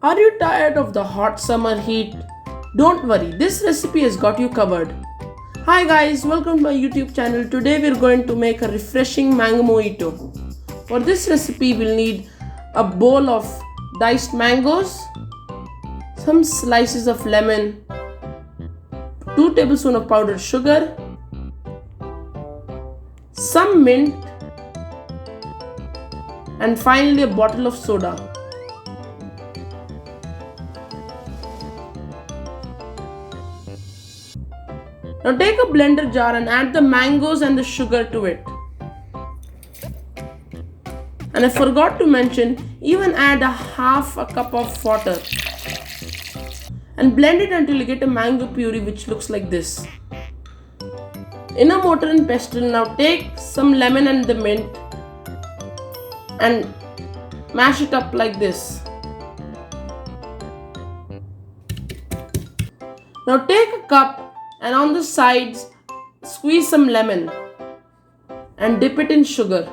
Are you tired of the hot summer heat? Don't worry, this recipe has got you covered. Hi guys, welcome to my YouTube channel. Today we're going to make a refreshing mango mojito. For this recipe we'll need a bowl of diced mangoes, some slices of lemon, 2 tablespoons of powdered sugar, some mint, and finally a bottle of soda. Now take a blender jar and add the mangoes and the sugar to it. And I forgot to mention, even add half a cup of water. And blend it until you get a mango puree which looks like this. In a mortar and pestle, now take some lemon and the mint and mash it up like this. Now take a cup and on the sides squeeze some lemon and dip it in sugar.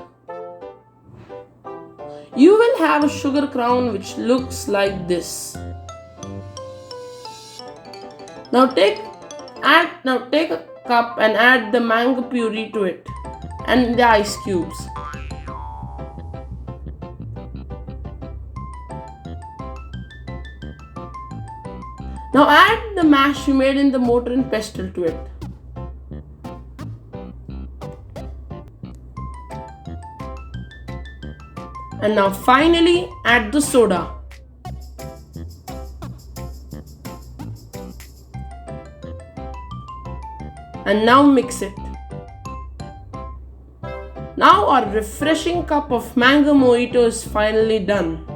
You will have a sugar crown which looks like this. Now take a cup and add the mango puree to it and the ice cubes. Now add the mash you made in the mortar and pestle to it. And now finally add the soda. And now mix it. Now our refreshing cup of mango mojito is finally done.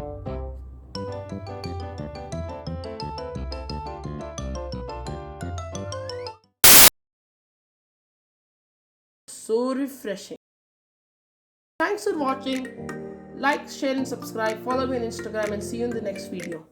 So refreshing. Thanks for watching. Like, share and subscribe. Follow me on Instagram and see you in the next video.